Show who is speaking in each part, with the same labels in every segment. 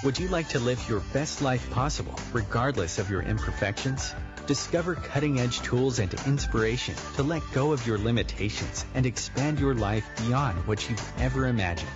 Speaker 1: Would you like to live your best life possible, regardless of your imperfections? Discover cutting-edge tools and inspiration to let go of your limitations and expand your life beyond what you've ever imagined.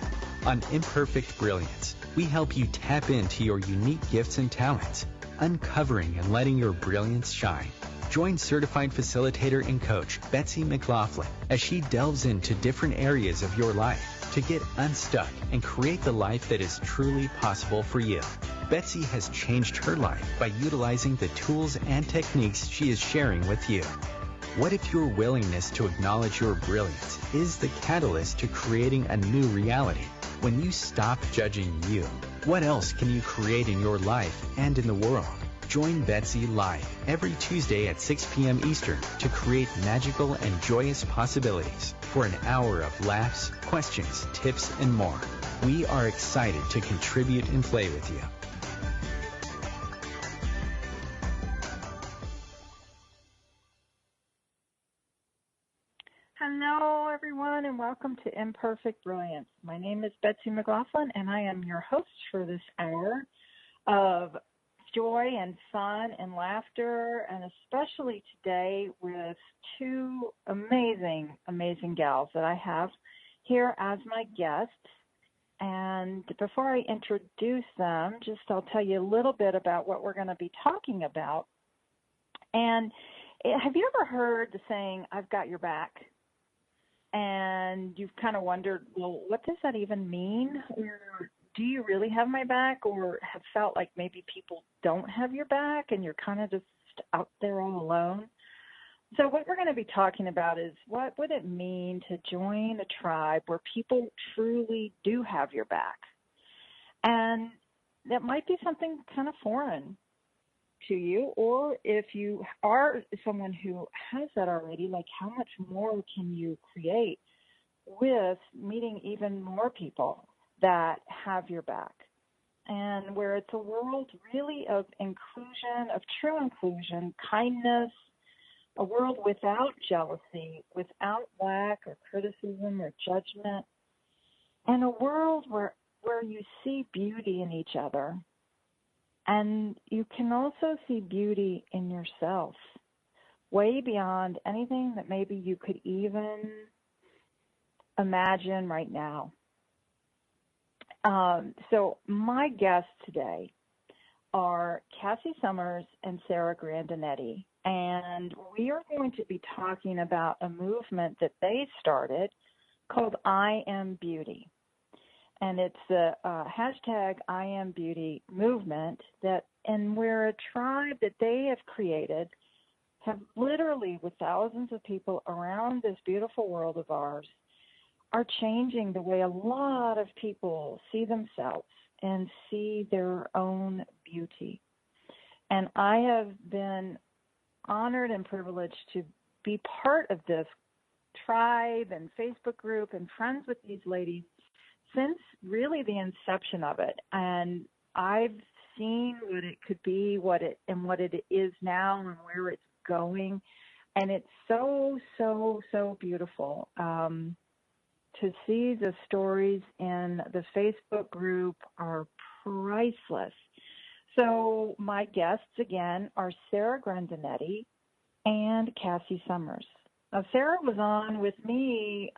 Speaker 1: On Imperfect Brilliance, we help you tap into your unique gifts and talents, uncovering and letting your brilliance shine. Join certified facilitator and coach Betsy McLaughlin as she delves into different areas of your life to get unstuck and create the life that is truly possible for you. Betsy has changed her life by utilizing the tools and techniques she is sharing with you. What if your willingness to acknowledge your brilliance is the catalyst to creating a new reality? When you stop judging you, what else can you create in your life and in the world? Join Betsy live every Tuesday at 6 p.m. Eastern to create magical and joyous possibilities for an hour of laughs, questions, tips, and more. We are excited to contribute and play with you.
Speaker 2: Hello, everyone, and welcome to Imperfect Brilliance. My name is Betsy McLaughlin, and I am your host for this hour of joy and fun and laughter, and especially today with two amazing, amazing gals that I have here as my guests. And before I introduce them, I'll tell you a little bit about what we're going to be talking about. And have you ever heard the saying, "I've got your back"? And you've kind of wondered, well, what does that even mean? Or do you really have my back, or have felt like maybe people don't have your back and you're kind of just out there all alone? So what we're going to be talking about is what would it mean to join a tribe where people truly do have your back? And that might be something kind of foreign to you, or if you are someone who has that already, like how much more can you create with meeting even more people that have your back, and where it's a world really of inclusion, of true inclusion, kindness, a world without jealousy, without lack or criticism or judgment, and a world where you see beauty in each other. And you can also see beauty in yourself, way beyond anything that maybe you could even imagine right now. So my guests today are Cassy Summers and Sarah Grandinetti, and we are going to be talking about a movement that they started called IAmBeauty. And it's the hashtag IAmBeauty movement and we're a tribe that they have created, have literally with thousands of people around this beautiful world of ours, are changing the way a lot of people see themselves and see their own beauty. And I have been honored and privileged to be part of this tribe and Facebook group and friends with these ladies since really the inception of it. And I've seen what it could be, what it is now and where it's going. And it's so, so, so beautiful. To see the stories in the Facebook group are priceless. So my guests, again, are Sarah Grandinetti and Cassy Summers. Now, Sarah was on with me,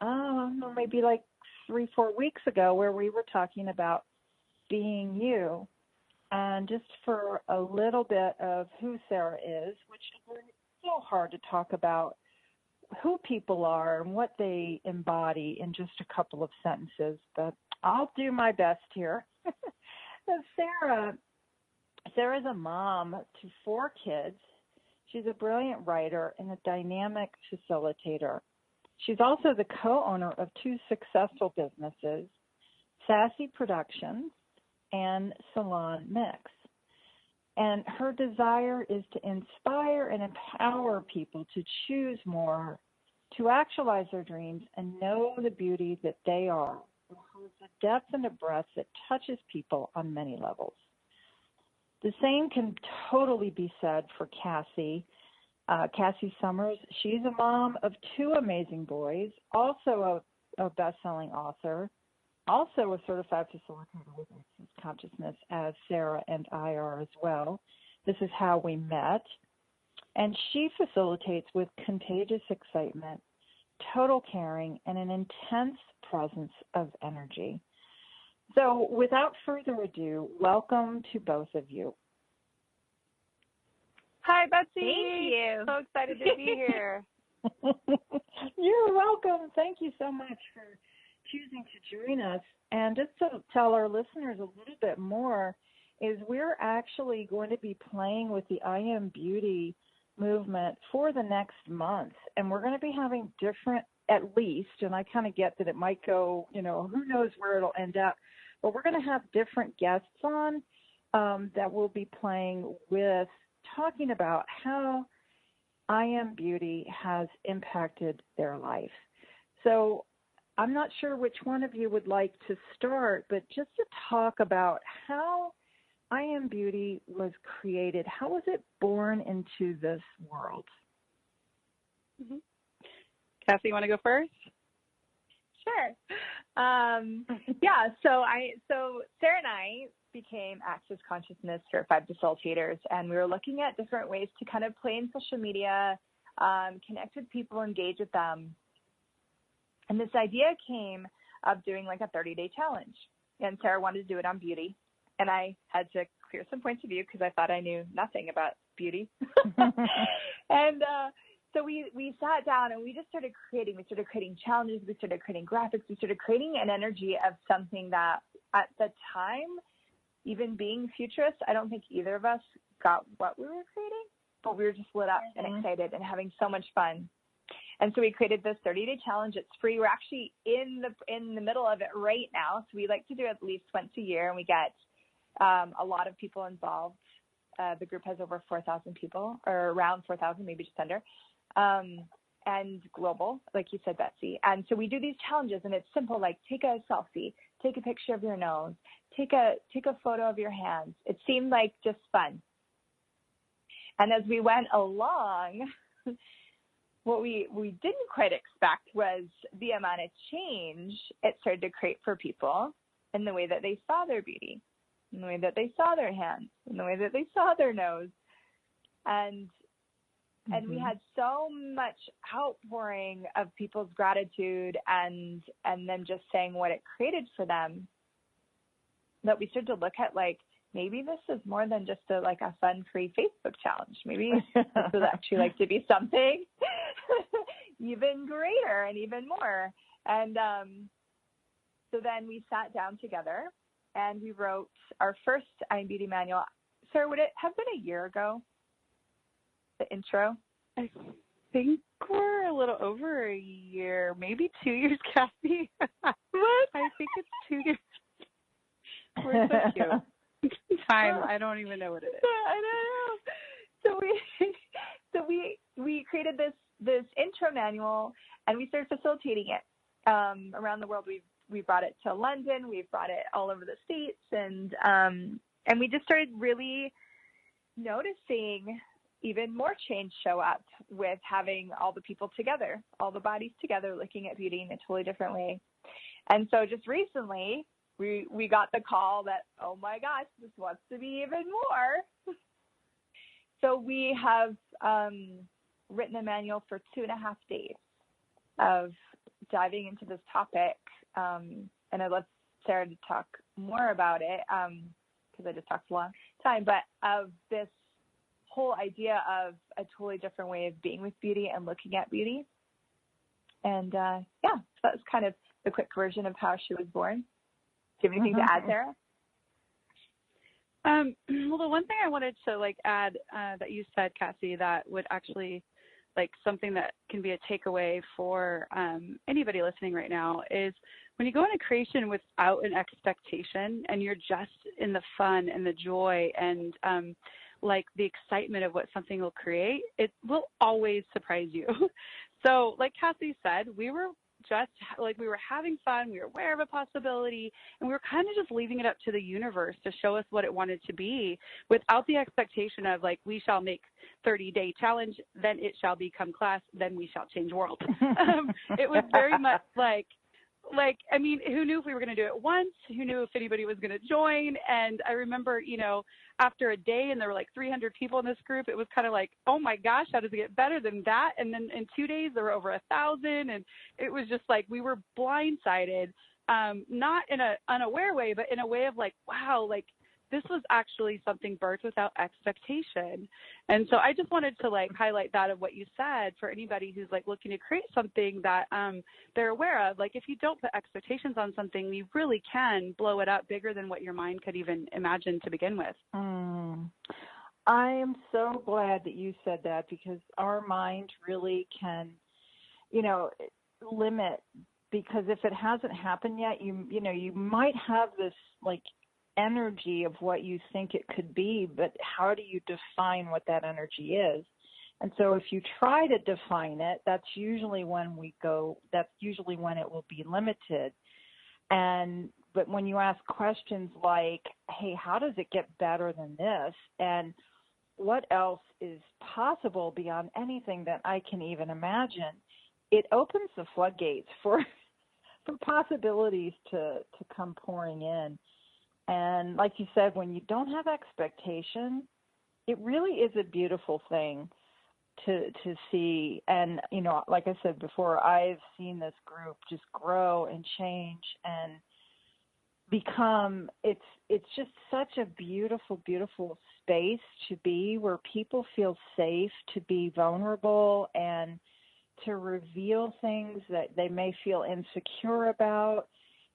Speaker 2: maybe like 3-4 weeks ago, where we were talking about being you. And just for a little bit of who Sarah is, which is so hard to talk about who people are and what they embody in just a couple of sentences, but I'll do my best here. Sarah's a mom to 4 kids. She's a brilliant writer and a dynamic facilitator. She's also the co-owner of 2 successful businesses, Sassy Productions and Salon Mix. And her desire is to inspire and empower people to choose more, to actualize their dreams, and know the beauty that they are. It has a depth and a breadth that touches people on many levels. The same can totally be said for Cassy. Cassy Summers, she's a mom of 2 amazing boys, also a best-selling author, also a certified facilitator with Access Consciousness, as Sarah and I are as well. This is how we met. And she facilitates with contagious excitement, total caring, and an intense presence of energy. So without further ado, welcome to both of you.
Speaker 3: Hi, Betsy.
Speaker 4: Thank you.
Speaker 3: So excited to be here.
Speaker 2: You're welcome. Thank you so much for choosing to join us. And just to tell our listeners a little bit more, is we're actually going to be playing with the IAmBeauty movement for the next month. And we're going to be having different, at least, and I kind of get that it might go, who knows where it'll end up, but we're going to have different guests on that will be playing with, talking about how IAmBeauty has impacted their life. So I'm not sure which one of you would like to start, but just to talk about how IAmBeauty was created. How was it born into this world?
Speaker 3: Mm-hmm. Cassy, you want to go first?
Speaker 4: Sure. So Sarah and I became Access Consciousness certified facilitators, and we were looking at different ways to kind of play in social media, connect with people, engage with them. And this idea came of doing like a 30-day challenge. And Sarah wanted to do it on beauty. And I had to clear some points of view because I thought I knew nothing about beauty. And so we sat down and we just started creating. We started creating challenges. We started creating graphics. We started creating an energy of something that at the time, even being futurists, I don't think either of us got what we were creating, but we were just lit up and excited and having so much fun. And so we created this 30-day challenge. It's free. We're actually in the middle of it right now. So we like to do it at least once a year, and we get a lot of people involved. The group has over 4,000 people, or around 4,000, maybe just under, and global, like you said, Betsy. And so we do these challenges, and it's simple, like take a selfie, take a picture of your nose, take a photo of your hands. It seemed like just fun. And as we went along, what we didn't quite expect was the amount of change it started to create for people in the way that they saw their beauty, in the way that they saw their hands, in the way that they saw their nose. And we had so much outpouring of people's gratitude and them just saying what it created for them that we started to look at, like, maybe this is more than just a fun free Facebook challenge. Maybe this would actually like to be something even greater and even more. And so then we sat down together and we wrote our first IAmBeauty manual. Sarah, would it have been a year ago, the intro?
Speaker 3: I think we're a little over a year, maybe 2 years, Cassy. What? I think it's 2 years. We're so cute. Time, I don't even know what it is.
Speaker 4: I don't know. So we created this intro manual, and we started facilitating it around the world. We brought it to London. We've brought it all over the States, and we just started really noticing even more change show up with having all the people together, all the bodies together, looking at beauty in a totally different way. And so just recently, we got the call that, oh my gosh, this wants to be even more. So we have written a manual for 2.5 days of diving into this topic. And I'd love Sarah to talk more about it because I just talked a long time, but of this whole idea of a totally different way of being with beauty and looking at beauty. And so that was kind of the quick version of how she was born. Do you have anything to add, Sarah?
Speaker 3: Well, the one thing I wanted to add that you said, Cassy, that would actually something that can be a takeaway for anybody listening right now is when you go into creation without an expectation and you're just in the fun and the joy and the excitement of what something will create, it will always surprise you. So like Cassy said, we were just we were having fun, we were aware of a possibility, and we were kind of just leaving it up to the universe to show us what it wanted to be without the expectation of we shall make 30-day challenge, then it shall become class, then we shall change world. It was very much like, I mean, who knew if we were going to do it once? Who knew if anybody was going to join? And I remember, you know, after a day and there were like 300 people in this group, it was kind of like, oh my gosh, how does it get better than that? And then in 2 days there were over 1,000, and it was just like we were blindsided, not in an unaware way, but in a way of like, wow, like this was actually something birthed without expectation. And so I just wanted to like highlight that of what you said for anybody who's like looking to create something that they're aware of. Like if you don't put expectations on something, you really can blow it up bigger than what your mind could even imagine to begin with.
Speaker 2: I am so glad that you said that, because our mind really can, you know, limit, because if it hasn't happened yet, you know, you might have this like energy of what you think it could be, but how do you define what that energy is? And so if you try to define it, that's usually when it will be limited. But when you ask questions like, hey, how does it get better than this? And what else is possible beyond anything that I can even imagine? It opens the floodgates for possibilities to come pouring in. And like you said, when you don't have expectation, it really is a beautiful thing to see. And, you know, like I said before, I've seen this group just grow and change and become, it's just such a beautiful, beautiful space to be, where people feel safe to be vulnerable and to reveal things that they may feel insecure about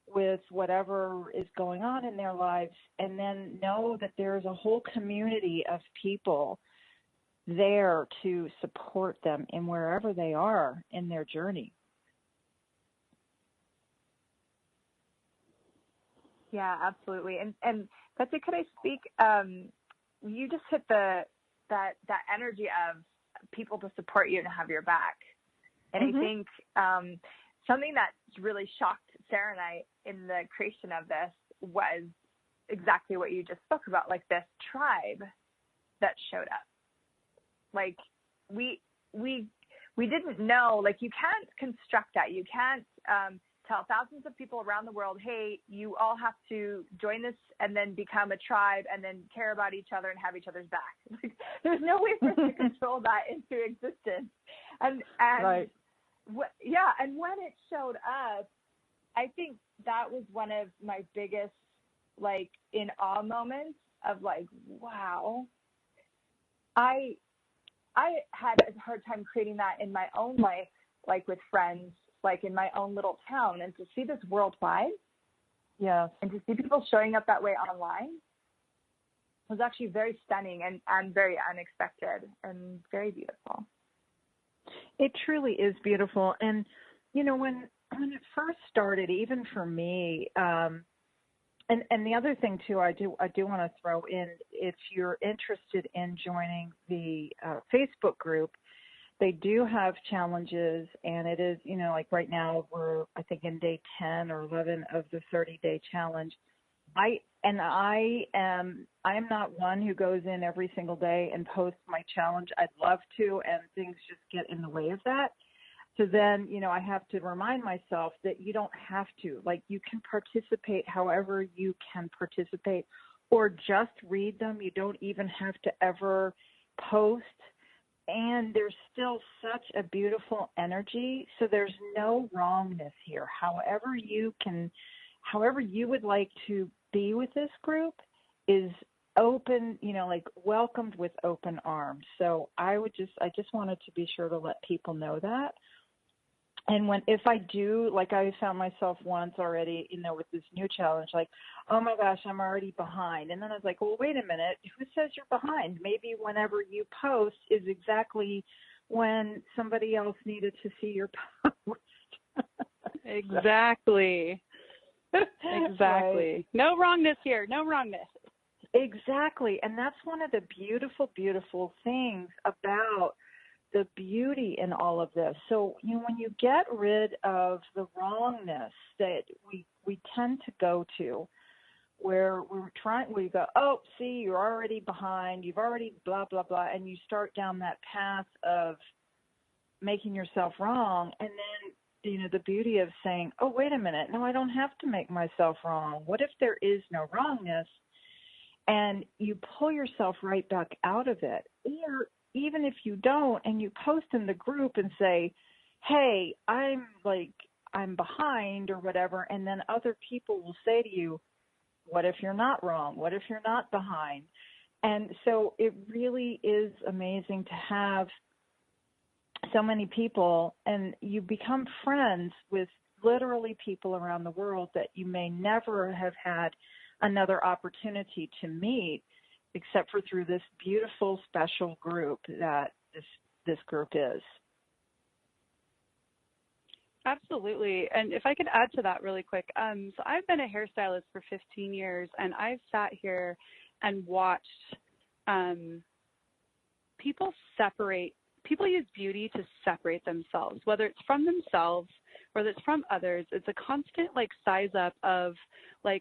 Speaker 2: with whatever is going on in their lives, and then know that there's a whole community of people there to support them in wherever they are in their journey.
Speaker 4: Yeah, absolutely. And Betsy, could I speak? You just hit that energy of people to support you and have your back. And I think something that really shocked Sarah and I in the creation of this was exactly what you just spoke about, like this tribe that showed up. Like we didn't know, like you can't construct that. You can't tell thousands of people around the world, hey, you all have to join this and then become a tribe and then care about each other and have each other's back. Like, there's no way for us to control that into existence. And
Speaker 2: right.
Speaker 4: And when it showed up, I think that was one of my biggest, like, in awe moments of like, wow. I had a hard time creating that in my own life, like with friends, like in my own little town, and to see this worldwide,
Speaker 2: yes,
Speaker 4: and to see people showing up that way online was actually very stunning and very unexpected and very beautiful.
Speaker 2: It truly is beautiful. And, you know, when it first started, even for me, and the other thing too, I do want to throw in, if you're interested in joining the Facebook group, they do have challenges, and it is, you know, like right now we're, I think, in day 10 or 11 of the 30-day challenge. I am not one who goes in every single day and posts my challenge. I'd love to, and things just get in the way of that. So then, you know, I have to remind myself that you don't have to. Like, you can participate however you can participate, or just read them. You don't even have to ever post. And there's still such a beautiful energy. So there's no wrongness here. However you would like to be with this group is open, you know, like welcomed with open arms. So I just wanted to be sure to let people know that. And if I do, like I found myself once already, you know, with this new challenge, like, oh my gosh, I'm already behind. And then I was like, well, wait a minute, who says you're behind? Maybe whenever you post is exactly when somebody else needed to see your post.
Speaker 3: Exactly. Exactly. Right. No wrongness here. No wrongness.
Speaker 2: Exactly. And that's one of the beautiful, beautiful things about the beauty in all of this. So, you know, when you get rid of the wrongness that we tend to go to, where we go, oh, see, you're already behind, you've already blah, blah, blah, and you start down that path of making yourself wrong. And then the beauty of saying, oh, wait a minute, no, I don't have to make myself wrong. What if there is no wrongness? And you pull yourself right back out of it. Or even if you don't, and you post in the group and say, hey, I'm behind or whatever, and then other people will say to you, what if you're not wrong? What if you're not behind? And so it really is amazing to have so many people, and you become friends with literally people around the world that you may never have had another opportunity to meet except for through this beautiful, special group that this group is.
Speaker 3: Absolutely. And if I could add to that really quick, so I've been a hairstylist for 15 years, and I've sat here and watched people use beauty to separate themselves, whether it's from themselves, whether it's from others. It's a constant size up of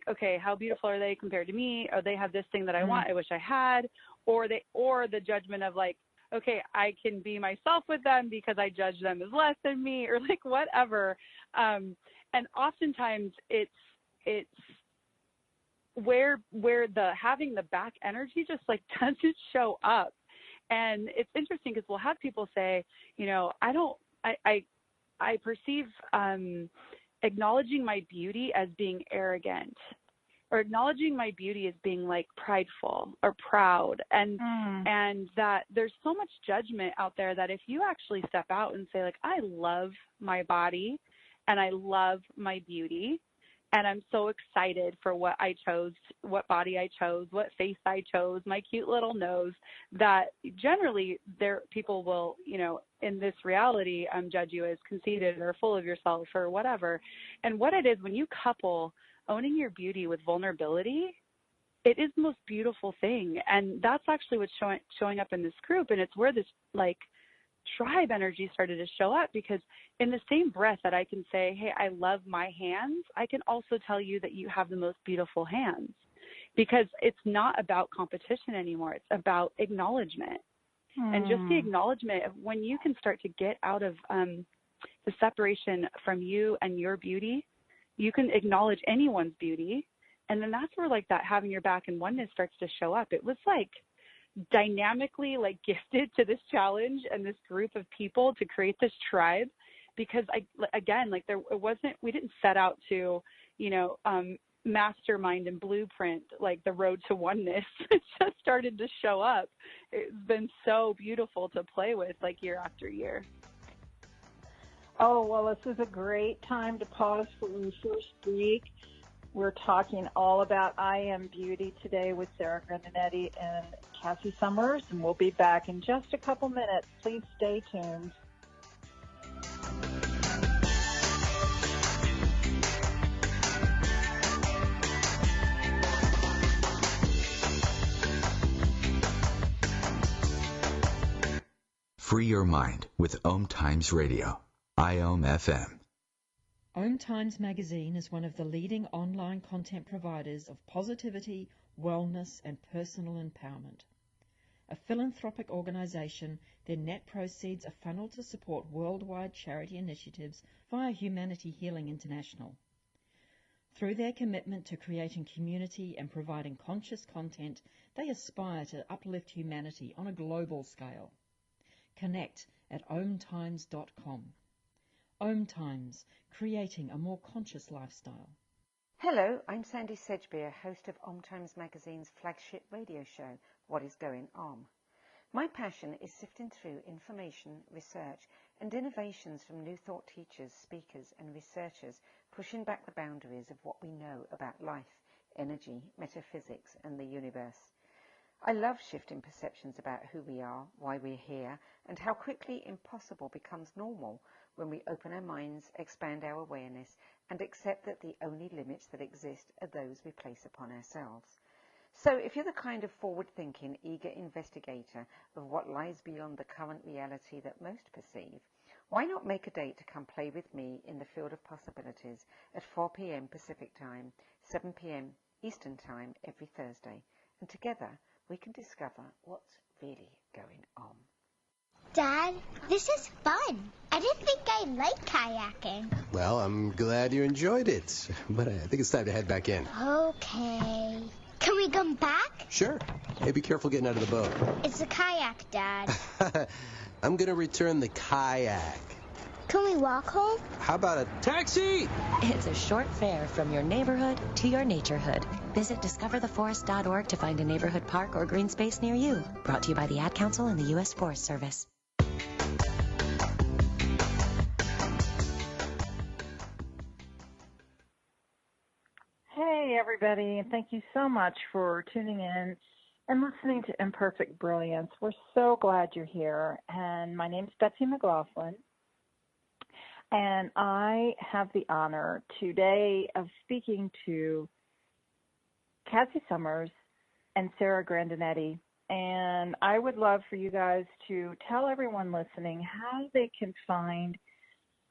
Speaker 3: okay, how beautiful are they compared to me? Or they have this thing that I want, I wish I had, or the judgment of okay, I can be myself with them because I judge them as less than me, or whatever. And oftentimes it's where the having the back energy just doesn't show up. And it's interesting because we'll have people say, I perceive acknowledging my beauty as being arrogant, or acknowledging my beauty as being prideful or proud. And that there's so much judgment out there that if you actually step out and say I love my body and I love my beauty, and I'm so excited for what I chose, what body I chose, what face I chose, my cute little nose, that generally people will, in this reality, judge you as conceited or full of yourself or whatever. And what it is, when you couple owning your beauty with vulnerability, it is the most beautiful thing. And that's actually what's showing up in this group. And it's where this tribe energy started to show up, because in the same breath that I can say, hey, I love my hands, I can also tell you that you have the most beautiful hands, because it's not about competition anymore. It's about acknowledgement. And just the acknowledgement of when you can start to get out of the separation from you and your beauty, you can acknowledge anyone's beauty. And then that's where that having your back and oneness starts to show up. It was dynamically gifted to this challenge and this group of people to create this tribe, because we didn't set out to mastermind and blueprint the road to oneness. It just started to show up. It's been so beautiful to play with year after year.
Speaker 2: Oh, well, this is a great time to pause for our first break. We're talking all about IAmBeauty today with Sarah Grandinetti and Cassy Summers, and we'll be back in just a couple minutes. Please stay tuned.
Speaker 1: Free your mind with OMTimes Radio, IAmFM.
Speaker 5: OMTimes magazine is one of the leading online content providers of positivity, wellness, and personal empowerment. A philanthropic organization, their net proceeds are funneled to support worldwide charity initiatives via Humanity Healing International. Through their commitment to creating community and providing conscious content, they aspire to uplift humanity on a global scale. Connect at omtimes.com. OMTimes, creating a more conscious lifestyle.
Speaker 6: Hello, I'm Sandy Sedgbeer, host of OMTimes Magazine's flagship radio show, What is Going On? My passion is sifting through information, research, and innovations from new thought teachers, speakers, and researchers, pushing back the boundaries of what we know about life, energy, metaphysics, and the universe. I love shifting perceptions about who we are, why we're here, and how quickly impossible becomes normal when we open our minds, expand our awareness, and accept that the only limits that exist are those we place upon ourselves. So if you're the kind of forward-thinking, eager investigator of what lies beyond the current reality that most perceive, why not make a date to come play with me in the field of possibilities at 4 p.m. Pacific Time, 7 p.m. Eastern Time every Thursday, and together we can discover what's really going on.
Speaker 7: Dad, this is fun. I didn't think I liked kayaking.
Speaker 8: Well, I'm glad you enjoyed it, but I think it's time to head back in.
Speaker 7: Okay. Can we come back?
Speaker 8: Sure. Hey, be careful getting out of the boat.
Speaker 7: It's a kayak, Dad.
Speaker 8: I'm going to return the kayak.
Speaker 7: Can we walk home?
Speaker 8: How about a taxi?
Speaker 9: It's a short fare from your neighborhood to your naturehood. Visit discovertheforest.org to find a neighborhood park or green space near you. Brought to you by the Ad Council and the U.S. Forest Service.
Speaker 2: Hey, everybody, and thank you so much for tuning in and listening to Imperfect Brilliance. We're so glad you're here, and my name's Betsy McLaughlin, and I have the honor today of speaking to Cassy Summers and Sarah Grandinetti, and I would love for you guys to tell everyone listening how they can find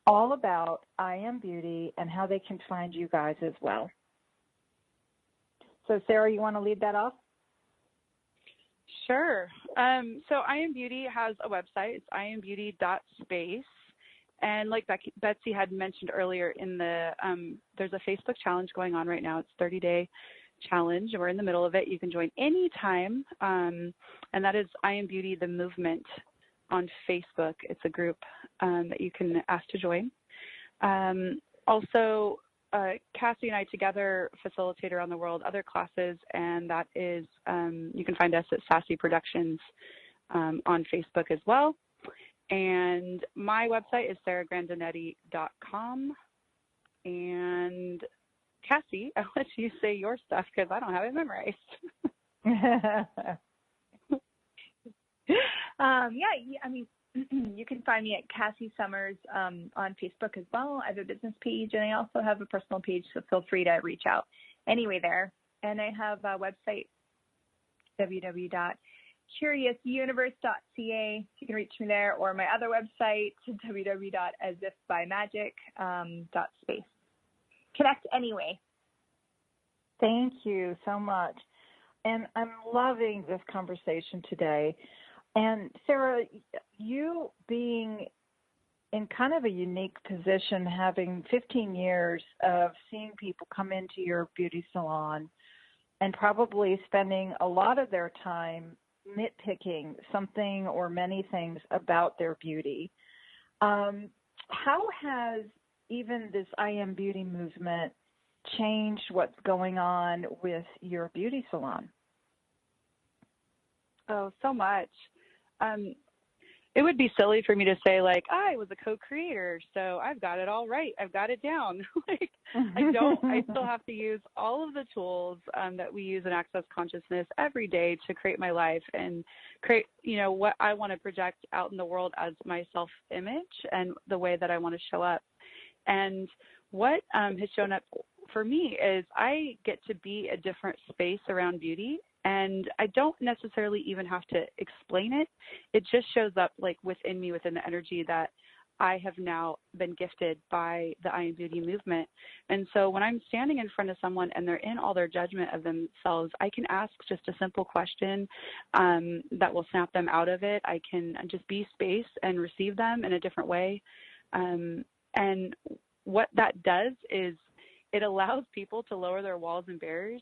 Speaker 2: all about IAmBeauty and how they can find you guys as well. So, Sarah, you want to lead that off?
Speaker 3: Sure. So IAmBeauty has a website. It's iambeauty.space. And like Betsy had mentioned earlier, in the there's a Facebook challenge going on right now. It's 30-day challenge. We're in the middle of it. You can join anytime. And that is IAmBeauty, the movement on Facebook. It's a group that you can ask to join. Also, Cassy and I together facilitate around the world other classes, and that is, you can find us at Sassy Productions on Facebook as well. And my website is sarahgrandinetti.com. And Cassy, I'll let you say your stuff because I don't have it memorized.
Speaker 4: You can find me at Cassy Summers on Facebook as well. I have a business page, and I also have a personal page, so feel free to reach out anyway there. And I have a website, www.curiousuniverse.ca. You can reach me there, or my other website, www.asifbymagic.space. Connect anyway.
Speaker 2: Thank you so much. And I'm loving this conversation today. And Sarah, you being in kind of a unique position, having 15 years of seeing people come into your beauty salon and probably spending a lot of their time nitpicking something or many things about their beauty. How has even this IAmBeauty movement changed what's going on with your beauty salon?
Speaker 3: Oh, so much. It would be silly for me to say, like, I was a co-creator, so I've got it all right. I've got it down. Like, I don't. I still have to use all of the tools that we use in Access Consciousness every day to create my life and create, what I want to project out in the world as my self-image and the way that I want to show up. And what has shown up for me is I get to be a different space around beauty. And I don't necessarily even have to explain it. It just shows up like within me, within the energy that I have now been gifted by the IAmBeauty movement. And so when I'm standing in front of someone and they're in all their judgment of themselves, I can ask just a simple question that will snap them out of it. I can just be space and receive them in a different way. And what that does is it allows people to lower their walls and barriers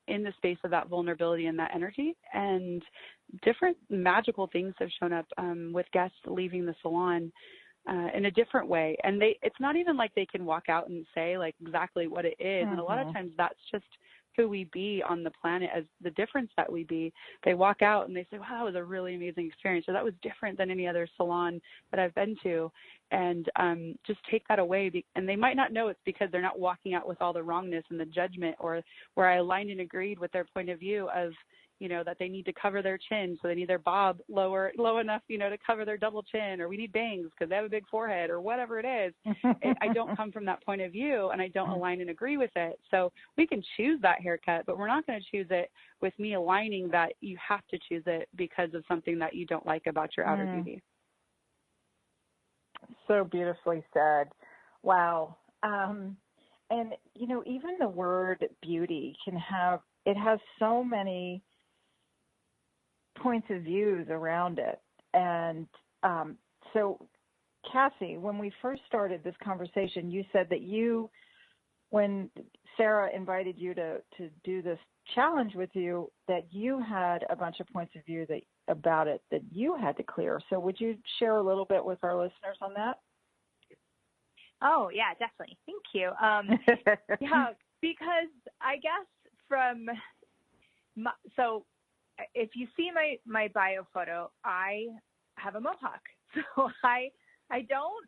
Speaker 3: in the space of that vulnerability and that energy. And different magical things have shown up with guests leaving the salon in a different way. And it's not even like they can walk out and say like exactly what it is. And a lot of times that's just who we be on the planet, as the difference that we be. They walk out and they say, wow, that was a really amazing experience, or that was different than any other salon that I've been to. And just take that away. And they might not know it's because they're not walking out with all the wrongness and the judgment, or where I aligned and agreed with their point of view of, that they need to cover their chin, so they need their bob low enough, to cover their double chin, or we need bangs because they have a big forehead, or whatever it is. I don't come from that point of view, and I don't align and agree with it. So we can choose that haircut, but we're not going to choose it with me aligning that you have to choose it because of something that you don't like about your outer beauty.
Speaker 2: So beautifully said. Wow. And, even the word beauty has so many points of views around it. And so Cassy, when we first started this conversation, you said that when Sarah invited you to do this challenge with you, that you had a bunch of points of view about it that you had to clear. So would you share a little bit with our listeners on that?
Speaker 4: Oh, yeah, definitely. Thank you. Yeah, because I guess so if you see my bio photo, I have a mohawk. So I don't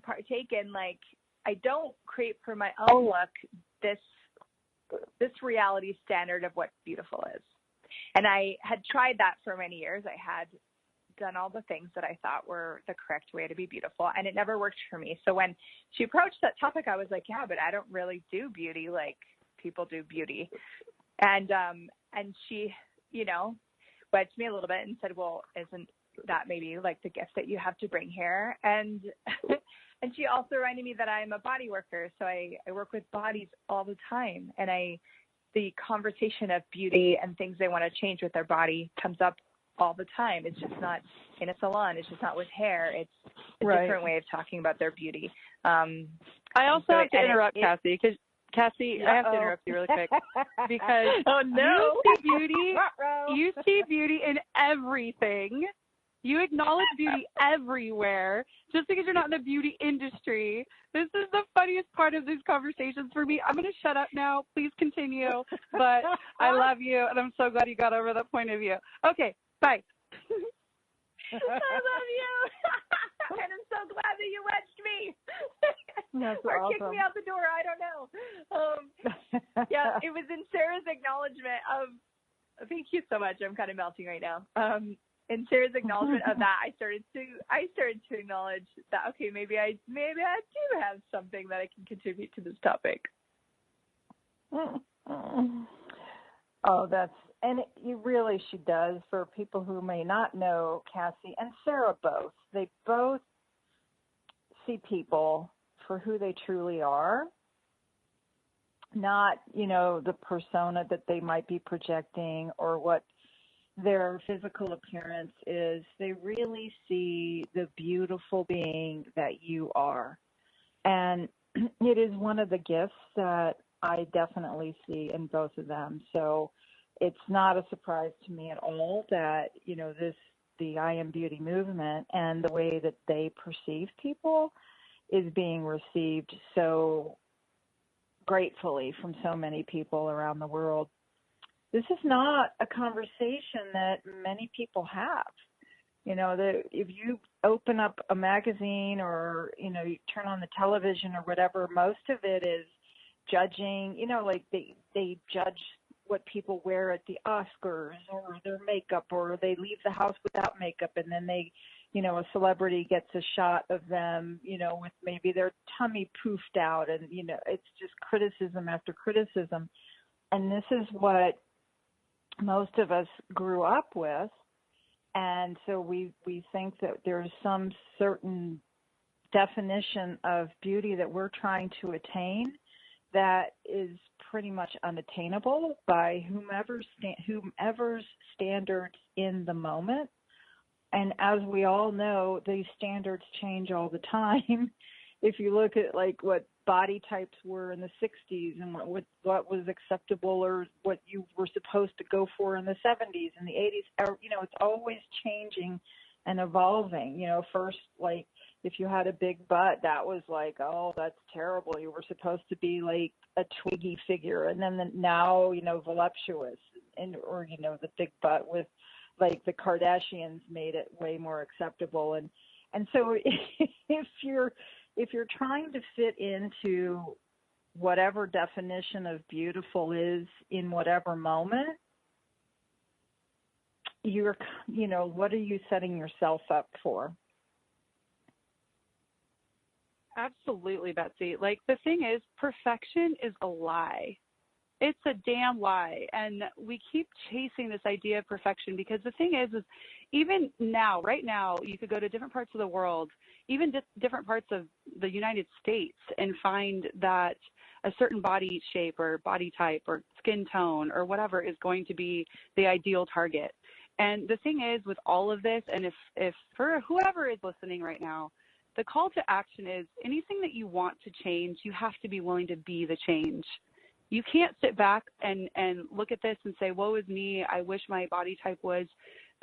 Speaker 4: partake in, like, I don't create for my own look this reality standard of what beautiful is. And I had tried that for many years. I had done all the things that I thought were the correct way to be beautiful, and it never worked for me. So when she approached that topic, I was like, yeah, but I don't really do beauty like people do beauty. And she, wedged me a little bit and said, well, isn't that maybe like the gift that you have to bring here? And and she also reminded me that I'm a body worker. So I work with bodies all the time. And the conversation of beauty and things they want to change with their body comes up all the time. It's just not in a salon. It's just not with hair. It's a different way of talking about their beauty.
Speaker 3: I also have to interrupt Cassy, because Cassy, I have to interrupt you really quick because you see beauty in everything. You acknowledge beauty everywhere. Just because you're not in the beauty industry. This is the funniest part of these conversations for me. I'm going to shut up now. Please continue. But I love you, and I'm so glad you got over that point of view. Okay, bye.
Speaker 4: I love you. And I'm so glad that you wedged me. Or kicked me out the door. I don't know. Yeah, it was in Sarah's acknowledgement of, thank you so much. I'm kind of melting right now. In Sarah's acknowledgement of that, I started to acknowledge that, okay, maybe I do have something that I can contribute to this topic.
Speaker 2: She does. For people who may not know Cassy and Sarah both, they both see people for who they truly are, not, the persona that they might be projecting or what their physical appearance is. They really see the beautiful being that you are. And it is one of the gifts that I definitely see in both of them. So it's not a surprise to me at all that, the IAmBeauty movement and the way that they perceive people is being received so gratefully from so many people around the world. This is not a conversation that many people have. If you open up a magazine or, you turn on the television or whatever, most of it is judging, like they judge what people wear at the Oscars or their makeup, or they leave the house without makeup, and then they, a celebrity gets a shot of them, with maybe their tummy poofed out, and, it's just criticism after criticism. And this is what most of us grew up with. And so we think that there's some certain definition of beauty that we're trying to attain that is pretty much unattainable by whomever's standards in the moment. And as we all know, these standards change all the time. If you look at like what body types were in the 60s and what was acceptable or what you were supposed to go for in the 70s and the 80s, it's always changing and evolving. First, like, if you had a big butt, that was like, oh, that's terrible. You were supposed to be like a Twiggy figure. And then now, voluptuous or the big butt with like the Kardashians made it way more acceptable. And so if you're trying to fit into whatever definition of beautiful is in whatever moment, what are you setting yourself up for?
Speaker 3: Absolutely, Betsy. Like, the thing is, perfection is a lie. It's a damn lie. And we keep chasing this idea of perfection because the thing is even now, right now, you could go to different parts of the world, even different parts of the United States, and find that a certain body shape or body type or skin tone or whatever is going to be the ideal target. And the thing is with all of this, and if for whoever is listening right now, the call to action is anything that you want to change, you have to be willing to be the change. You can't sit back and look at this and say, woe is me, I wish my body type was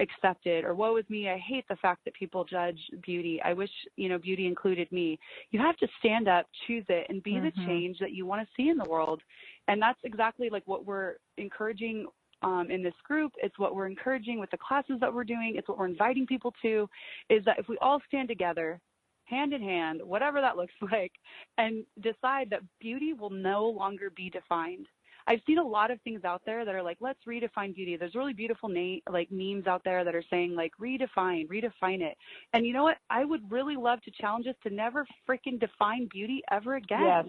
Speaker 3: accepted, or woe is me, I hate the fact that people judge beauty. I wish, beauty included me. You have to stand up, choose it, and be the change that you want to see in the world. And that's exactly like what we're encouraging in this group. It's what we're encouraging with the classes that we're doing. It's what we're inviting people to, is that if we all stand together, hand in hand, whatever that looks like, and decide that beauty will no longer be defined. I've seen a lot of things out there that are like, let's redefine beauty. There's really beautiful memes out there that are saying like, redefine it. And you know what? I would really love to challenge us to never freaking define beauty ever again.
Speaker 2: Yes.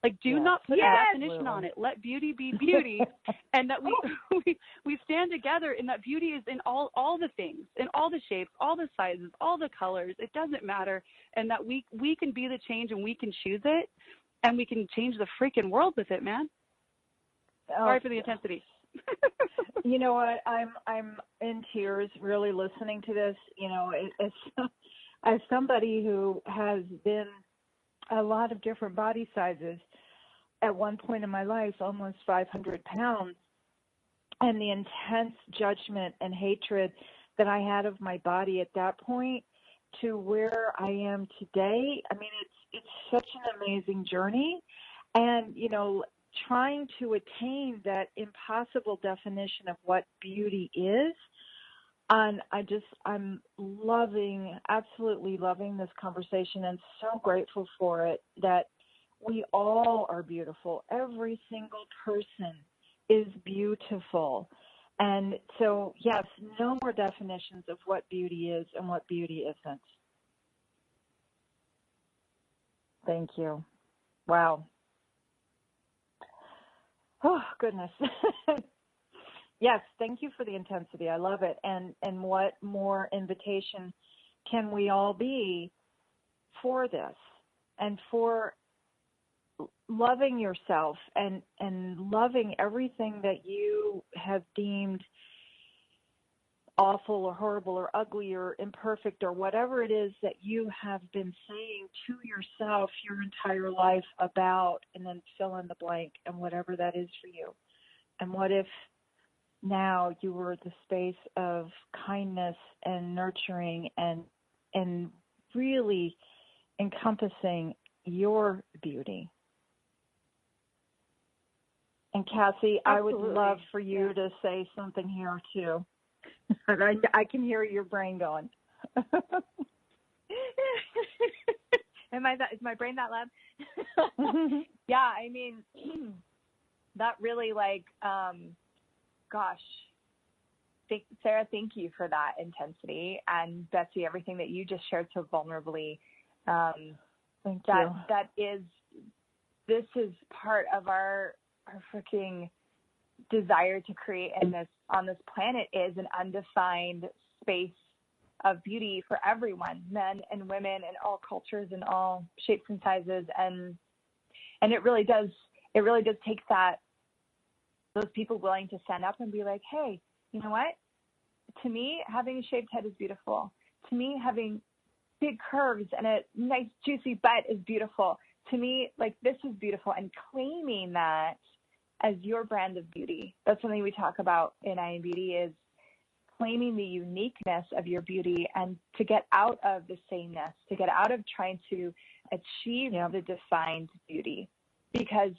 Speaker 3: Like, do not put a definition on it. Let beauty be beauty, and that we stand together, and that beauty is in all the things, in all the shapes, all the sizes, all the colors. It doesn't matter, and that we can be the change, and we can choose it, and we can change the freaking world with it, man. Sorry for the intensity.
Speaker 2: You know what? I'm in tears really listening to this. As somebody who has been a lot of different body sizes at one point in my life, almost 500 pounds, and the intense judgment and hatred that I had of my body at that point to where I am today. I mean, it's such an amazing journey, and trying to attain that impossible definition of what beauty is. And I'm absolutely loving this conversation, and so grateful for it, that we all are beautiful. Every single person is beautiful. And so, yes, no more definitions of what beauty is and what beauty isn't. Thank you. Wow. Oh, goodness. Yes, thank you for the intensity. I love it. And what more invitation can we all be for this, and for loving yourself and loving everything that you have deemed awful or horrible or ugly or imperfect, or whatever it is that you have been saying to yourself your entire life about, and then fill in the blank, and whatever that is for you. And what if now you were the space of kindness and nurturing and really encompassing your beauty? And Cassy,
Speaker 4: Absolutely.
Speaker 2: I would love for you to say something here too. I can hear your brain going.
Speaker 4: Is my brain that loud? Yeah, I mean, that really Sarah, thank you for that intensity, and Betsy, everything that you just shared so vulnerably.
Speaker 2: Thank you.
Speaker 4: This is part of our freaking desire to create on this planet, is an undefined space of beauty for everyone, men and women, and all cultures and all shapes and sizes, and it really does take those people willing to stand up and be like, hey, you know what? To me, having a shaved head is beautiful. To me, having big curves and a nice juicy butt is beautiful. To me, this is beautiful, and claiming that as your brand of beauty. That's something we talk about in IAmBeauty, is claiming the uniqueness of your beauty, and to get out of the sameness, to get out of trying to achieve the defined beauty. Because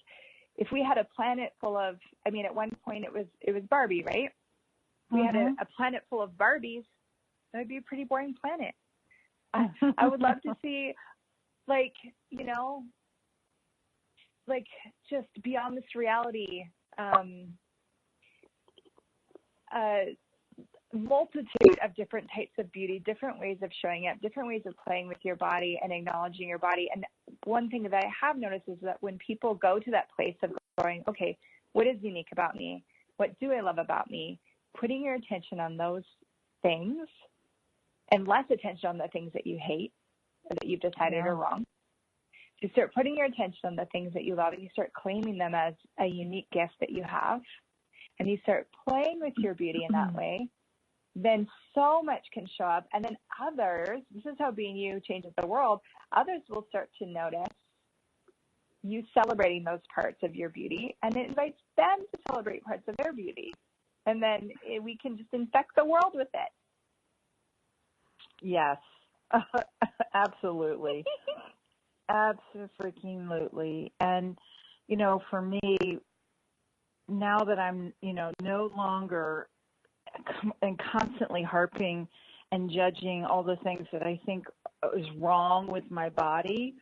Speaker 4: if we had a planet full of, at one point it was Barbie, right? If we had a planet full of Barbies, that would be a pretty boring planet. I would love to see, just beyond this reality, multitude of different types of beauty, different ways of showing up, different ways of playing with your body and acknowledging your body. And one thing that I have noticed is that when people go to that place of going, okay, what is unique about me? What do I love about me? Putting your attention on those things and less attention on the things that you hate or that you've decided are wrong. You start putting your attention on the things that you love, and you start claiming them as a unique gift that you have, and you start playing with your beauty in that way. then so much can show up. And then others, this is how being you changes the world, others will start to notice you celebrating those parts of your beauty, and it invites them to celebrate parts of their beauty. And then we can just infect the world with it.
Speaker 2: Yes, absolutely. Absolutely. And, you know, for me, now that I'm, you know, no longer and constantly harping and judging all the things that I think is wrong with my body,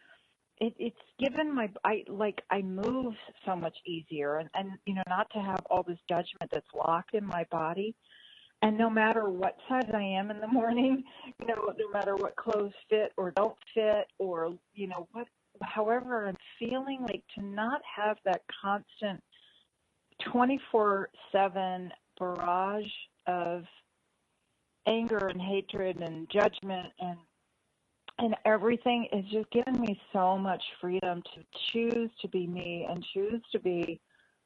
Speaker 2: it's given I move so much easier, and you know, not to have all this judgment that's locked in my body. And no matter what size I am in the morning, you know, no matter what clothes fit or don't fit, or you know however I'm feeling, like to not have that constant 24/7 barrage of anger and hatred and judgment and everything is just giving me so much freedom to choose to be me and choose to be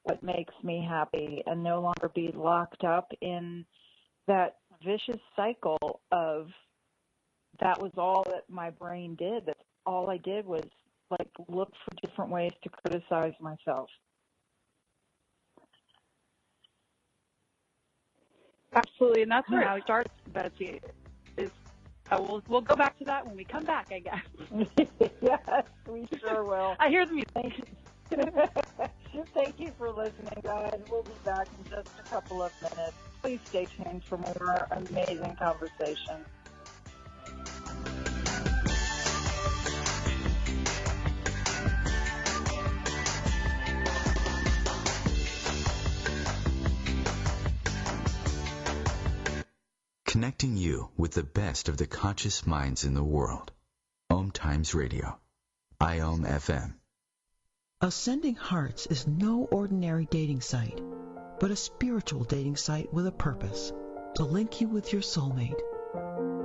Speaker 2: what makes me happy, and no longer be locked up in that vicious cycle of that was all that my brain did. That's all I did was like look for different ways to criticize myself.
Speaker 3: Absolutely, and that's where it starts, Betsy. We'll go back to that when we come back, I guess.
Speaker 2: Yes, we sure will.
Speaker 3: I hear the music.
Speaker 2: Thank you for listening, guys. We'll be back in just a couple of minutes. Please stay tuned for more amazing conversation.
Speaker 10: Connecting you with the best of the conscious minds in the world. OMTimes Radio. IAmFM.
Speaker 11: Ascending Hearts is no ordinary dating site, but a spiritual dating site with a purpose, to link you with your soulmate.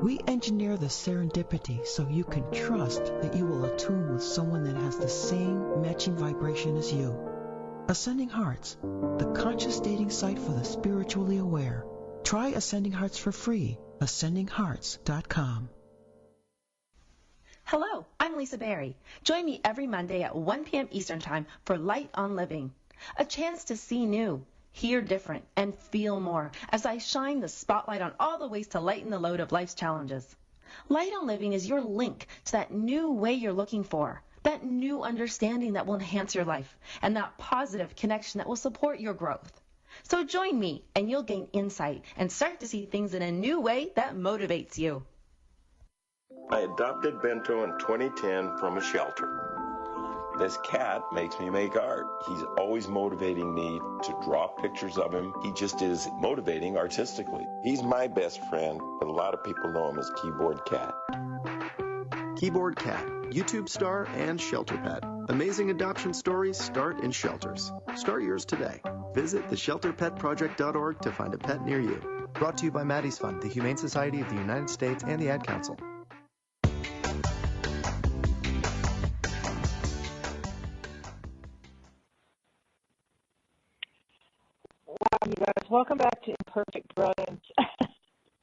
Speaker 11: We engineer the serendipity so you can trust that you will attune with someone that has the same matching vibration as you. Ascending Hearts, the conscious dating site for the spiritually aware. Try Ascending Hearts for free. AscendingHearts.com.
Speaker 12: Hello, I'm Lisa Berry. Join me every Monday at 1 p.m. Eastern Time for Light on Living. A chance to see new, hear different, and feel more as I shine the spotlight on all the ways to lighten the load of life's challenges. Light on Living is your link to that new way you're looking for, that new understanding that will enhance your life, and that positive connection that will support your growth. So join me, and you'll gain insight and start to see things in a new way that motivates you.
Speaker 13: I adopted Bento in 2010 from a shelter. This cat makes me make art. He's always motivating me to draw pictures of him. He just is motivating artistically. He's my best friend, but a lot of people know him as Keyboard Cat.
Speaker 14: Keyboard Cat, YouTube star and shelter pet. Amazing adoption stories start in shelters. Start yours today. Visit theshelterpetproject.org to find a pet near you. Brought to you by Maddie's Fund, the Humane Society of the United States, and the Ad Council.
Speaker 2: Wow, you guys, welcome back to Imperfect Brilliance.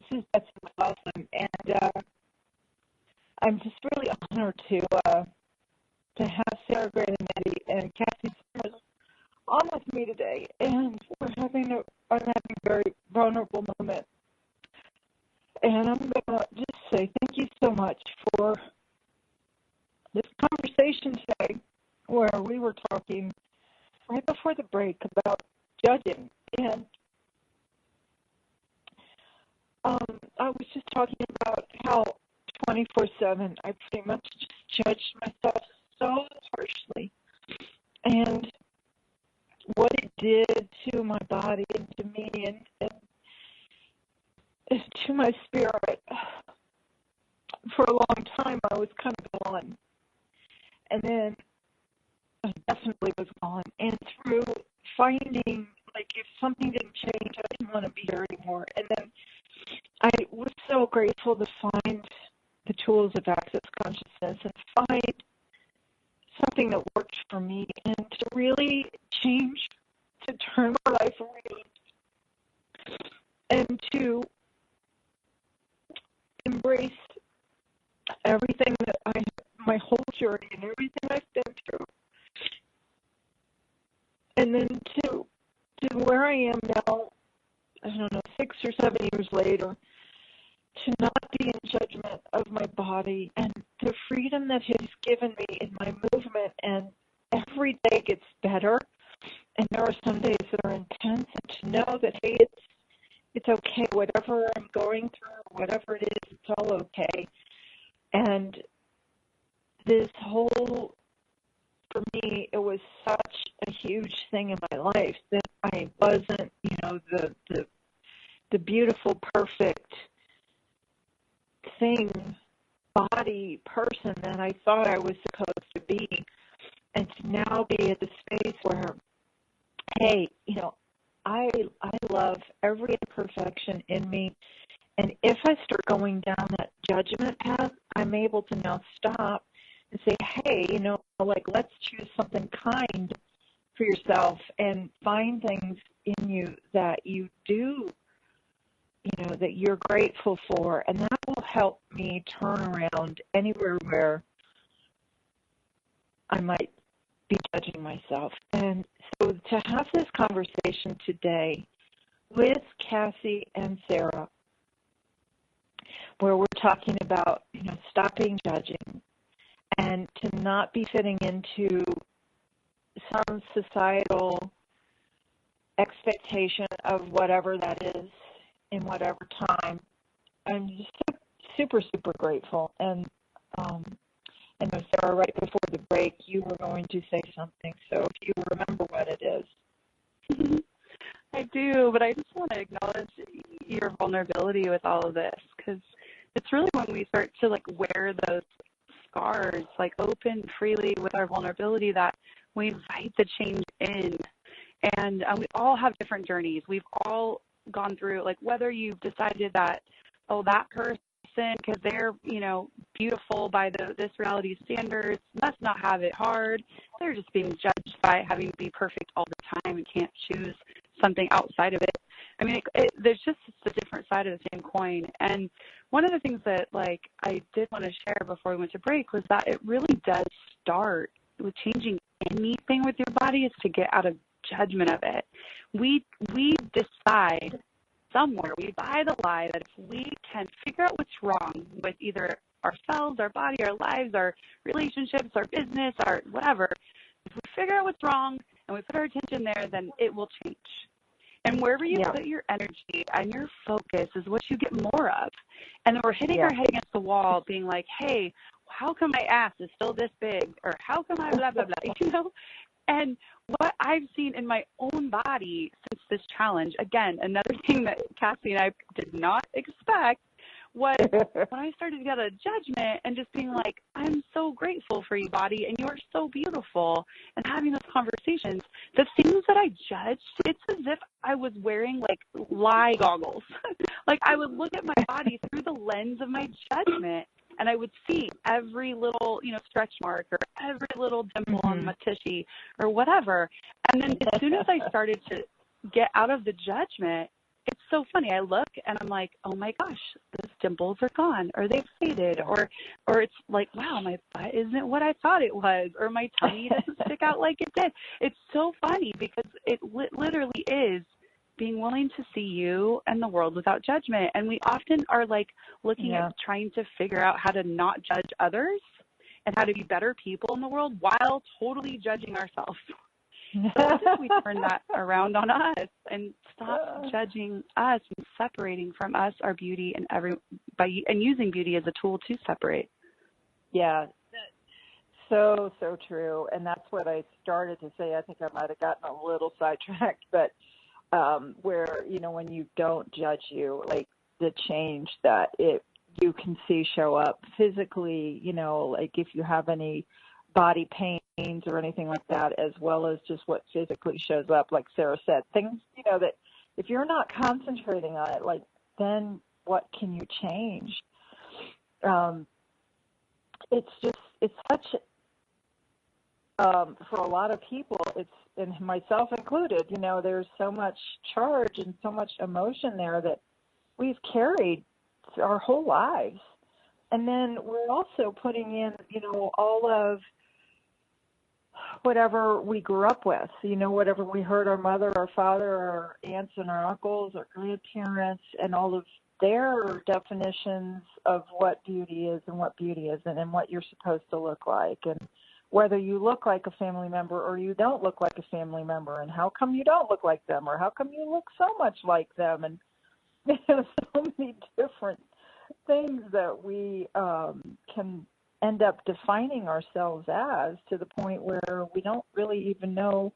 Speaker 2: This is Betsy McLaughlin, and I'm just really honored to have Sarah Grandinetti and Cassy on with me today, and I'm having a very vulnerable moment. And I'm going to just say thank you so much for this conversation today, where we were talking right before the break about judging. And I was just talking about how 24/7 I pretty much just judged myself so harshly, and what it did to my body and to me and to my spirit. For a long time, I was kind of gone, and then I definitely was gone. And through finding, like, if something didn't change, I didn't want to be here anymore. And then I was so grateful to find the tools of Access Consciousness and find something that worked for me and to really change, to turn my life around, and to embraced everything that my whole journey and everything I've been through. And then to where I am now, I don't know, 6 or 7 years later, to not be in judgment of my body and the freedom that He's given me in my movement, and every day gets better. And there are some days that are intense, and to know that, hey, it's okay, whatever I'm going through, whatever it is, it's all okay. And this whole, for me, it was such a huge thing in my life that I wasn't, the beautiful, perfect thing, body, person that I thought I was supposed to be. And to now be at the space where, hey, I love every imperfection in me. And if I start going down that judgment path, I'm able to now stop and say, hey, let's choose something kind for yourself and find things in you that you do, that you're grateful for. And that will help me turn around anywhere where I might be judging myself. And so to have this conversation today with Cassy and Sarah, where we're talking about, stopping judging and to not be fitting into some societal expectation of whatever that is in whatever time, I'm just super, super grateful. And I know, Sarah, right before the break, you were going to say something. So if you remember what it is.
Speaker 3: I do, but I just want to acknowledge your vulnerability with all of this, because it's really when we start to wear those scars, open freely with our vulnerability, that we invite the change in. And we all have different journeys. We've all gone through, whether you've decided that, that person, because they're, beautiful by this reality standards, must not have it hard. They're just being judged by having to be perfect all the time and can't choose something outside of it. I mean, there's just a different side of the same coin. And one of the things that, I did want to share before we went to break was that it really does start with changing anything with your body is to get out of judgment of it. We decide somewhere, we buy the lie that if we can figure out what's wrong with either ourselves, our body, our lives, our relationships, our business, our whatever, if we figure out what's wrong and we put our attention there, then it will change. And wherever you put your energy and your focus is what you get more of. And then we're hitting our head against the wall being like, hey, how come my ass is still this big? Or how come I blah, blah, blah, And what I've seen in my own body since this challenge, again, another thing that Cassy and I did not expect was when I started to get a judgment and just being like, I'm so grateful for you, body, and you're so beautiful, and having those conversations, the things that I judged, it's as if I was wearing lie goggles. I would look at my body through the lens of my judgment, and I would see every little, stretch mark or every little dimple on my tushy or whatever. And then as soon as I started to get out of the judgment, it's so funny. I look and I'm like, oh my gosh, those dimples are gone, or they've faded, or it's like, wow, my butt isn't what I thought it was, or my tummy doesn't stick out like it did. It's so funny because it literally is being willing to see you and the world without judgment. And we often are looking at trying to figure out how to not judge others and how to be better people in the world while totally judging ourselves. So what if we turn that around on us and stop judging us and separating from us our beauty and using beauty as a tool to separate?
Speaker 2: Yeah, so true. And that's what I started to say. I think I might have gotten a little sidetracked, but where, when you don't judge you, the change that you can see show up physically, if you have any body pains or anything like that, as well as just what physically shows up, like Sarah said, things, that if you're not concentrating on it, then what can you change? It's such, for a lot of people, and myself included, there's so much charge and so much emotion there that we've carried our whole lives. And then we're also putting in, all of whatever we grew up with, whatever we heard our mother, our father, our aunts and our uncles, our grandparents, and all of their definitions of what beauty is and what beauty isn't and what you're supposed to look like, and whether you look like a family member or you don't look like a family member, and how come you don't look like them, or how come you look so much like them, and so many different things that we can end up defining ourselves as, to the point where we don't really even know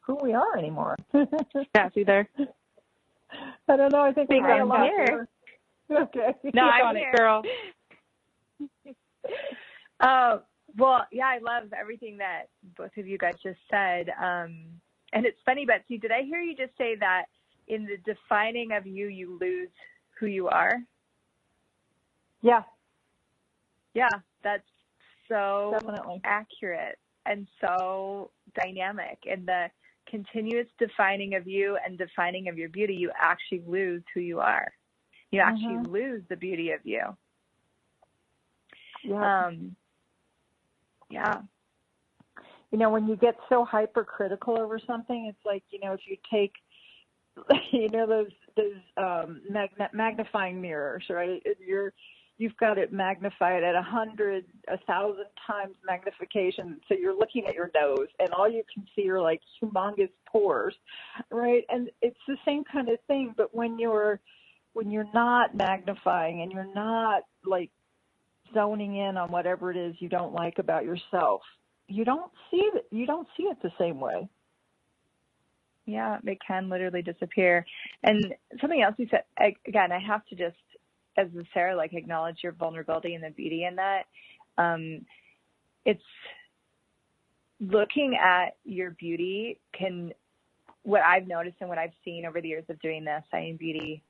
Speaker 2: who we are anymore.
Speaker 3: Cassy there?
Speaker 2: I don't know. I think we're
Speaker 4: I'm here.
Speaker 2: Okay.
Speaker 3: No, I'm on it, girl.
Speaker 4: Well, yeah, I love everything that both of you guys just said. And it's funny, Betsy, did I hear you just say that in the defining of you, you lose who you are?
Speaker 2: Yeah.
Speaker 4: Yeah, that's so
Speaker 2: Definitely
Speaker 4: accurate and so dynamic. In the continuous defining of you and defining of your beauty, you actually lose who you are. You actually lose the beauty of you.
Speaker 2: Yeah.
Speaker 4: Yeah.
Speaker 2: When you get so hypercritical over something, it's like, if you take, those magnifying mirrors, right? You've got it magnified at 100, 1,000 times magnification. So you're looking at your nose, and all you can see are like humongous pores, right? And it's the same kind of thing. But when you're not magnifying and you're not like zoning in on whatever it is you don't like about yourself, you don't see it the same way.
Speaker 4: Yeah, it can literally disappear. And something else you said, again, I have to just, as Sarah, acknowledge your vulnerability and the beauty in that. It's looking at your beauty what I've noticed and what I've seen over the years of doing this IAmBeauty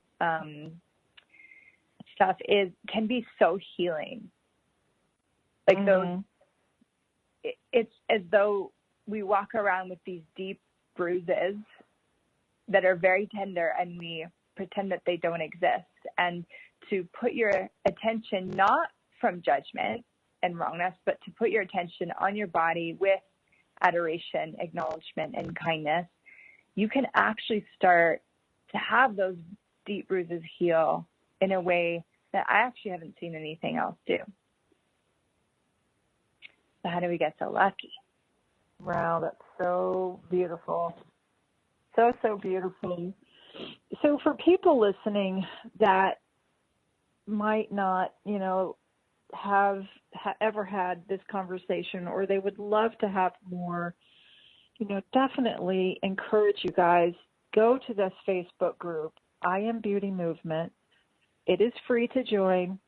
Speaker 4: stuff can be so healing. It's as though we walk around with these deep bruises that are very tender, and we pretend that they don't exist. And to put your attention, not from judgment and wrongness, but to put your attention on your body with adoration, acknowledgement, and kindness, you can actually start to have those deep bruises heal in a way that I actually haven't seen anything else do. So how do we get so lucky?
Speaker 2: Wow, that's so beautiful. So, so beautiful. So for people listening that might not, have ever had this conversation, or they would love to have more, definitely encourage you guys, go to this Facebook group, IAmBeauty Movement. It is free to join.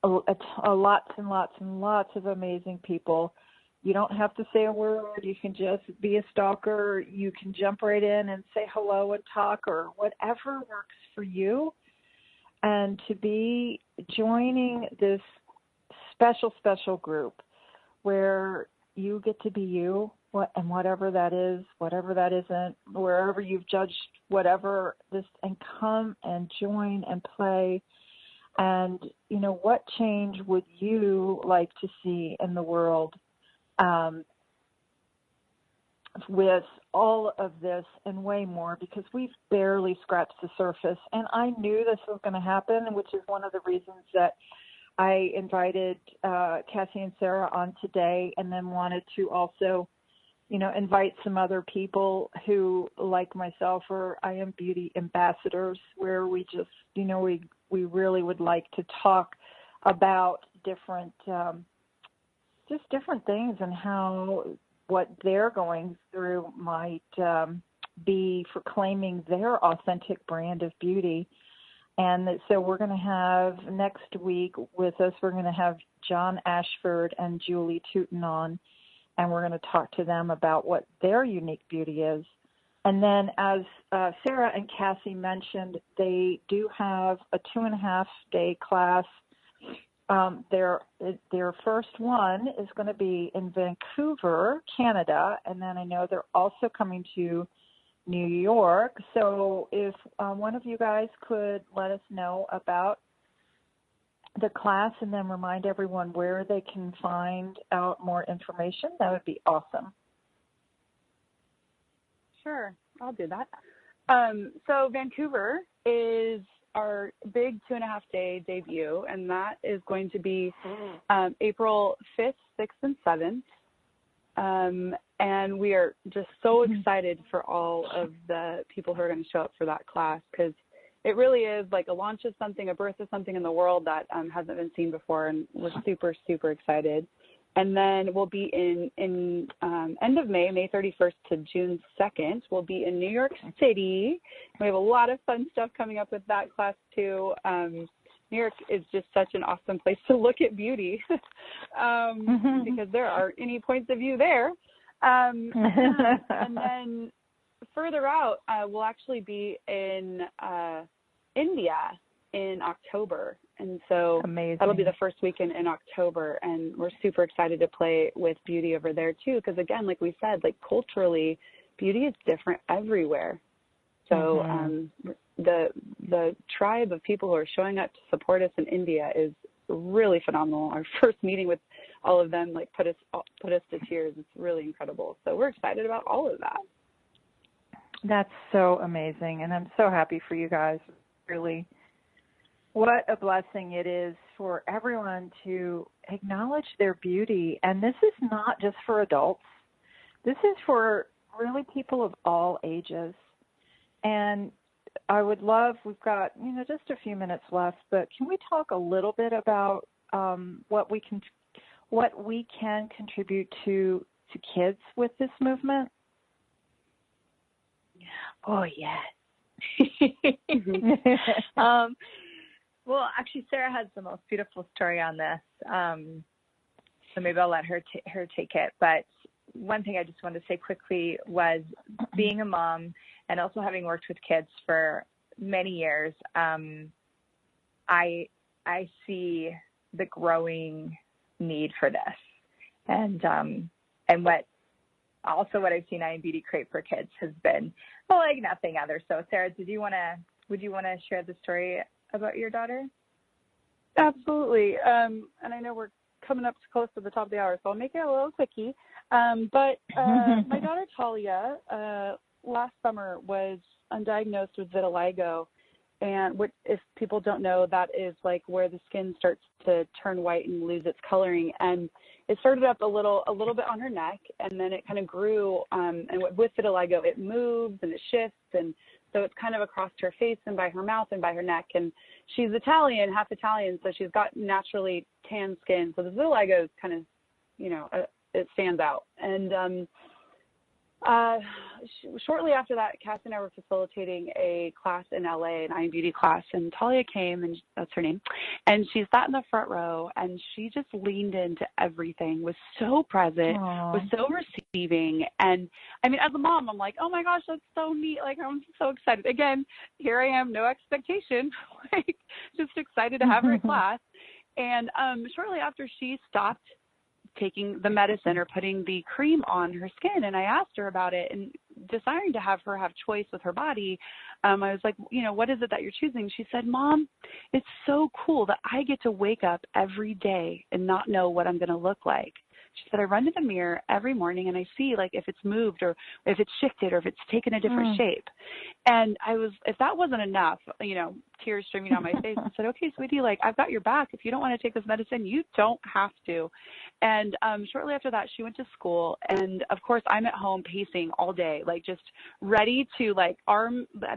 Speaker 2: Lots and lots and lots of amazing people. You don't have to say a word. You can just be a stalker. You can jump right in and say hello and talk, or whatever works for you. And to be joining this special, special group where you get to be you, and whatever that is, whatever that isn't, wherever you've judged whatever this, and come and join and play. And, what change would you like to see in the world with all of this and way more, because we've barely scratched the surface. And I knew this was going to happen, which is one of the reasons that I invited Cassy and Sarah on today, and then wanted to also, invite some other people who, like myself, are IAmBeauty ambassadors, where we just, we really would like to talk about different, just different things, and how what they're going through might be for claiming their authentic brand of beauty. And so we're going to have next week with us, we're going to have John Ashford and Julie Tooten on, and we're going to talk to them about what their unique beauty is. And then, as Sarah and Cassy mentioned, they do have a 2.5-day class. Their first one is going to be in Vancouver, Canada, and then I know they're also coming to New York. So if one of you guys could let us know about the class and then remind everyone where they can find out more information, that would be awesome.
Speaker 3: Sure, I'll do that. So Vancouver is our big 2.5-day debut, and that is going to be April 5th, 6th, and 7th. And we are just so excited for all of the people who are going to show up for that class, because it really is like a launch of something, a birth of something in the world that hasn't been seen before, and we're super, super excited. And then we'll be in end of May 31st to June 2nd. We'll be in New York City. We have a lot of fun stuff coming up with that class too. New York is just such an awesome place to look at beauty because there aren't any points of view there. And then further out, we'll actually be in India in October. And so that'll be the first weekend in October, and we're super excited to play with beauty over there too, because again, like we said, like culturally, beauty is different everywhere. So the tribe of people who are showing up to support us in India is really phenomenal. Our first meeting with all of them like put us to tears. It's really incredible. So we're excited about all of that.
Speaker 2: That's so amazing, and I'm so happy for you guys. Really, what a blessing it is for everyone to acknowledge their beauty. And this is not just for adults. This is for really people of all ages. And I would love, we've got, just a few minutes left, but can we talk a little bit about what we can contribute to kids with this movement?
Speaker 4: Oh, yes. Well, actually, Sarah has the most beautiful story on this, so maybe I'll let her take it. But one thing I just wanted to say quickly was being a mom and also having worked with kids for many years, I see the growing need for this, and what I've seen IAmBeauty create for kids has been like nothing other. So, Sarah, would you want to share the story about your daughter?
Speaker 3: Absolutely. And I know we're coming up close to the top of the hour, so I'll make it a little quickie. But my daughter Talia last summer was undiagnosed with vitiligo, and if people don't know, that is like where the skin starts to turn white and lose its coloring. And it started up a little bit on her neck, and then it kind of grew. And with vitiligo, it moves and it shifts, and so it's kind of across her face and by her mouth and by her neck. And she's Italian, half Italian, so she's got naturally tan skin. So the vitiligo is kind of, it stands out. And shortly after that, Cassy and I were facilitating a class in LA, an IAmBeauty class, and Talia came, and that's her name, and she sat in the front row, and she just leaned into everything, was so present, was so receiving. And I mean, as a mom, I'm like, oh my gosh, that's so neat. Like, I'm so excited. Again, here I am, no expectation, like just excited to have her in class. And shortly after she stopped taking the medicine or putting the cream on her skin, and I asked her about it, and desiring to have her have choice with her body, I was like, what is it that you're choosing? She said, Mom, it's so cool that I get to wake up every day and not know what I'm going to look like. She said, I run to the mirror every morning and I see like if it's moved or if it's shifted or if it's taken a different shape. And if that wasn't enough, tears streaming down my face, I said, okay, sweetie, like I've got your back. If you don't want to take this medicine, you don't have to. And shortly after that, she went to school. And of course, I'm at home pacing all day, like just ready to like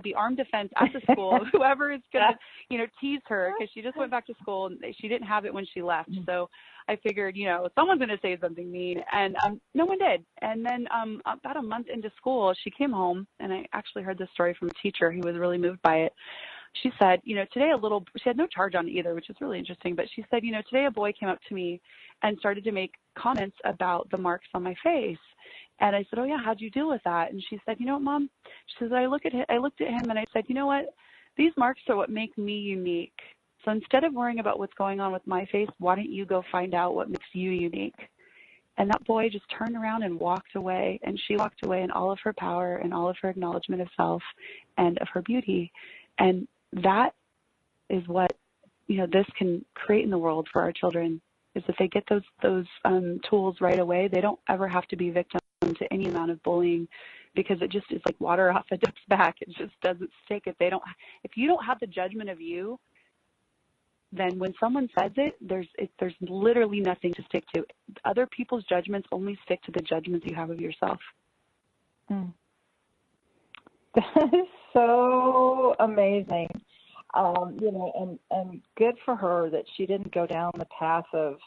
Speaker 3: be armed defense at the school, whoever is going to, tease her, because she just went back to school and she didn't have it when she left. So I figured, someone's going to say something mean, and no one did. And then about a month into school, she came home, and I actually heard this story from a teacher who was really moved by it. She said, today she had no charge on either, which is really interesting, but she said, today a boy came up to me and started to make comments about the marks on my face. And I said, oh yeah, how'd you deal with that? And she said, you know what, Mom? She says, I looked at him and I said, you know what? These marks are what make me unique. So instead of worrying about what's going on with my face, why don't you go find out what makes you unique? And that boy just turned around and walked away, and she walked away in all of her power and all of her acknowledgement of self and of her beauty. And that is what this can create in the world for our children is if they get those tools right away, they don't ever have to be victim to any amount of bullying, because it just is like water off a duck's back. It just doesn't stick. If you don't have the judgment of you, then when someone says it, there's literally nothing to stick to. Other people's judgments only stick to the judgments you have of yourself.
Speaker 2: That is so amazing. And good for her that she didn't go down the path of,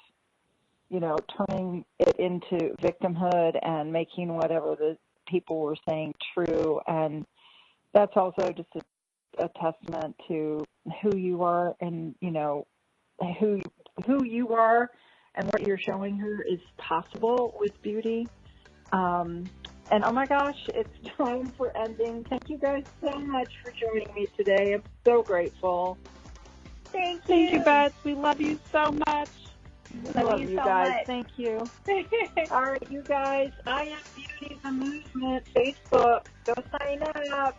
Speaker 2: turning it into victimhood and making whatever the people were saying true. And that's also just a testament to who you are and, who you are and what you're showing her is possible with beauty. And oh my gosh, it's time for ending. Thank you guys so much for joining me today. I'm so grateful.
Speaker 4: Thank you.
Speaker 3: Thank you, Beth. We love you so much.
Speaker 2: I love you
Speaker 4: so
Speaker 2: guys.
Speaker 4: much.
Speaker 2: Thank you. All right, you guys. IAmBeauty, the movement, Facebook. Go sign up.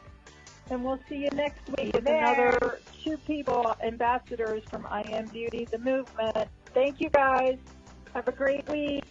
Speaker 2: And we'll see you next week with another 2 people, ambassadors from IAmBeauty, the movement. Thank you guys. Have a great week.